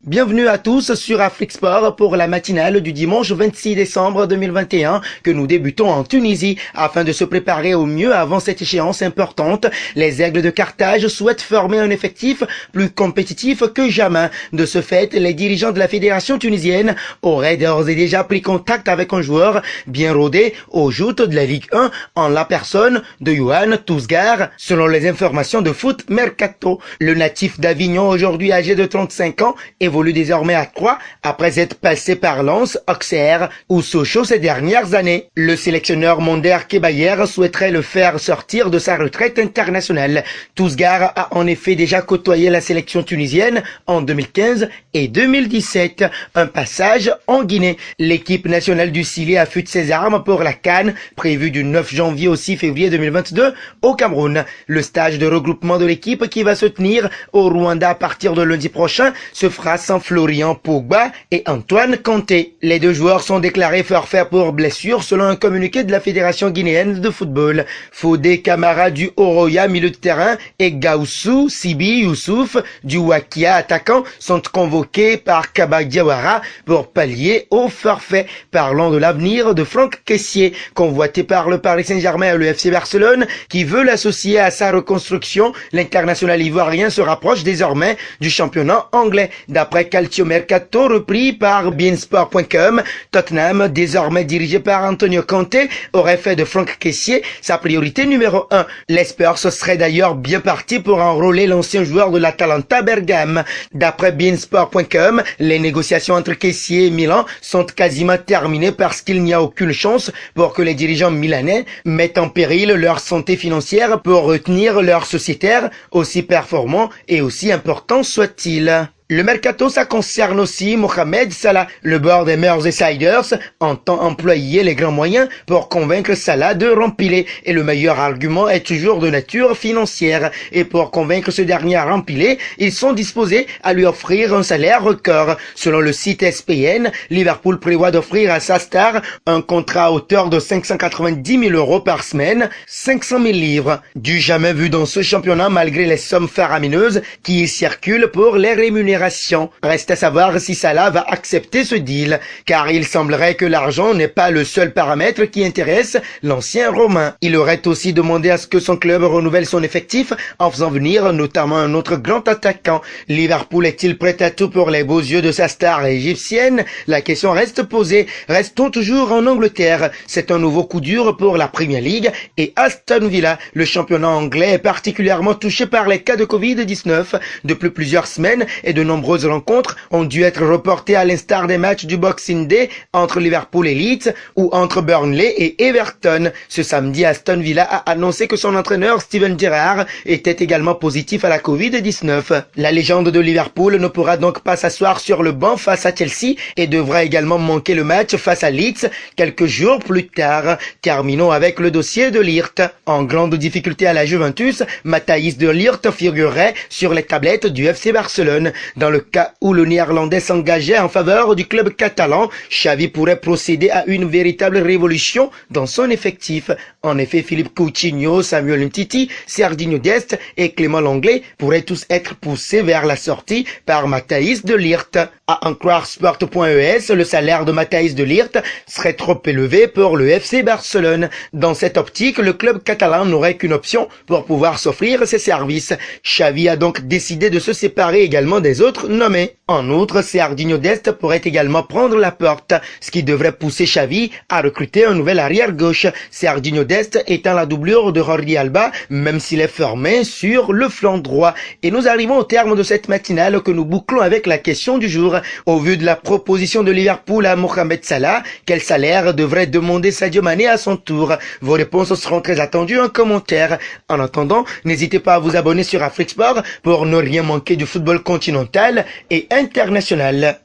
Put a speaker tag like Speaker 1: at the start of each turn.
Speaker 1: Bienvenue à tous sur Afrique Sport pour la matinale du dimanche 26 décembre 2021 que nous débutons en Tunisie. Afin de se préparer au mieux avant cette échéance importante, les Aigles de Carthage souhaitent former un effectif plus compétitif que jamais. De ce fait, les dirigeants de la fédération tunisienne auraient d'ores et déjà pris contact avec un joueur bien rodé aux joutes de la Ligue 1 en la personne de Yohan Touzgar. Selon les informations de Foot Mercato, le natif d'Avignon, aujourd'hui âgé de 35 ans, évolue désormais à Troyes après être passé par Lens, Auxerre ou Sochaux ces dernières années. Le sélectionneur Monder Kebayer souhaiterait le faire sortir de sa retraite internationale. Touzgar a en effet déjà côtoyé la sélection tunisienne en 2015 et 2017. Un passage en Guinée. L'équipe nationale du Sili affûte ses armes pour la CAN, prévue du 9 janvier au 6 février 2022 au Cameroun. Le stage de regroupement de l'équipe qui va se tenir au Rwanda à partir de lundi prochain se fera sans Florian Pogba et Antoine Kanté. Les deux joueurs sont déclarés forfaits pour blessure selon un communiqué de la Fédération guinéenne de football. Fodé Camara du Oroya, milieu de terrain, et Gaussou Sibi Youssouf du Wakia, attaquant, sont convoqués par Kaba Diawara pour pallier au forfait. Parlons de l'avenir de Franck Kessié, convoité par le Paris Saint-Germain et le FC Barcelone, qui veut l'associer à sa reconstruction. L'international ivoirien se rapproche désormais du championnat anglais. D'après Calcio Mercato, repris par beansport.com, Tottenham, désormais dirigé par Antonio Conte, aurait fait de Franck Kessié sa priorité numéro 1. Les Spurs seraient d'ailleurs bien partis pour enrôler l'ancien joueur de l'Atalanta Bergame. D'après beansport.com, les négociations entre Kessié et Milan sont quasiment terminées parce qu'il n'y a aucune chance pour que les dirigeants milanais mettent en péril leur santé financière pour retenir leur sociétaire, aussi performant et aussi important soit-il. Le mercato, ça concerne aussi Mohamed Salah. Le board des Merseysiders entend employer les grands moyens pour convaincre Salah de rempiler. Et le meilleur argument est toujours de nature financière. Et pour convaincre ce dernier à rempiler, ils sont disposés à lui offrir un salaire record. Selon le site ESPN, Liverpool prévoit d'offrir à sa star un contrat à hauteur de 590 000 € par semaine, 500 000 livres. Du jamais vu dans ce championnat malgré les sommes faramineuses qui y circulent pour les rémunérations. Reste à savoir si Salah va accepter ce deal, car il semblerait que l'argent n'est pas le seul paramètre qui intéresse l'ancien Romain. Il aurait aussi demandé à ce que son club renouvelle son effectif en faisant venir notamment un autre grand attaquant. Liverpool est-il prêt à tout pour les beaux yeux de sa star égyptienne? La question reste posée. Restons toujours en Angleterre. C'est un nouveau coup dur pour la Premier League et Aston Villa. Le championnat anglais est particulièrement touché par les cas de Covid-19 depuis plusieurs semaines et de nombreuses rencontres ont dû être reportées à l'instar des matchs du Boxing Day entre Liverpool et Leeds ou entre Burnley et Everton. Ce samedi, Aston Villa a annoncé que son entraîneur Steven Gerrard était également positif à la Covid-19. La légende de Liverpool ne pourra donc pas s'asseoir sur le banc face à Chelsea et devra également manquer le match face à Leeds quelques jours plus tard. Terminons avec le dossier de Ligt. En grande difficulté à la Juventus, Matthijs de Ligt figurerait sur les tablettes du FC Barcelone. Dans le cas où le Néerlandais s'engageait en faveur du club catalan, Xavi pourrait procéder à une véritable révolution dans son effectif. En effet, Philippe Coutinho, Samuel Umtiti, Serginho Dest et Clément Lenglet pourraient tous être poussés vers la sortie par Matthijs de Ligt. À en croire Sport.es, le salaire de Matthijs de Ligt serait trop élevé pour le FC Barcelone. Dans cette optique, le club catalan n'aurait qu'une option pour pouvoir s'offrir ses services. Xavi a donc décidé de se séparer également des autres nommés. En outre, Serginho Dest pourrait également prendre la porte, ce qui devrait pousser Xavi à recruter un nouvel arrière-gauche. Serginho Dest étant la doublure de Jordi Alba, même s'il est formé sur le flanc droit. Et nous arrivons au terme de cette matinale que nous bouclons avec la question du jour. Au vu de la proposition de Liverpool à Mohamed Salah, quel salaire devrait demander Sadio Mané à son tour? Vos réponses seront très attendues en commentaire. En attendant, n'hésitez pas à vous abonner sur Afrique Sport pour ne rien manquer du football continental et international.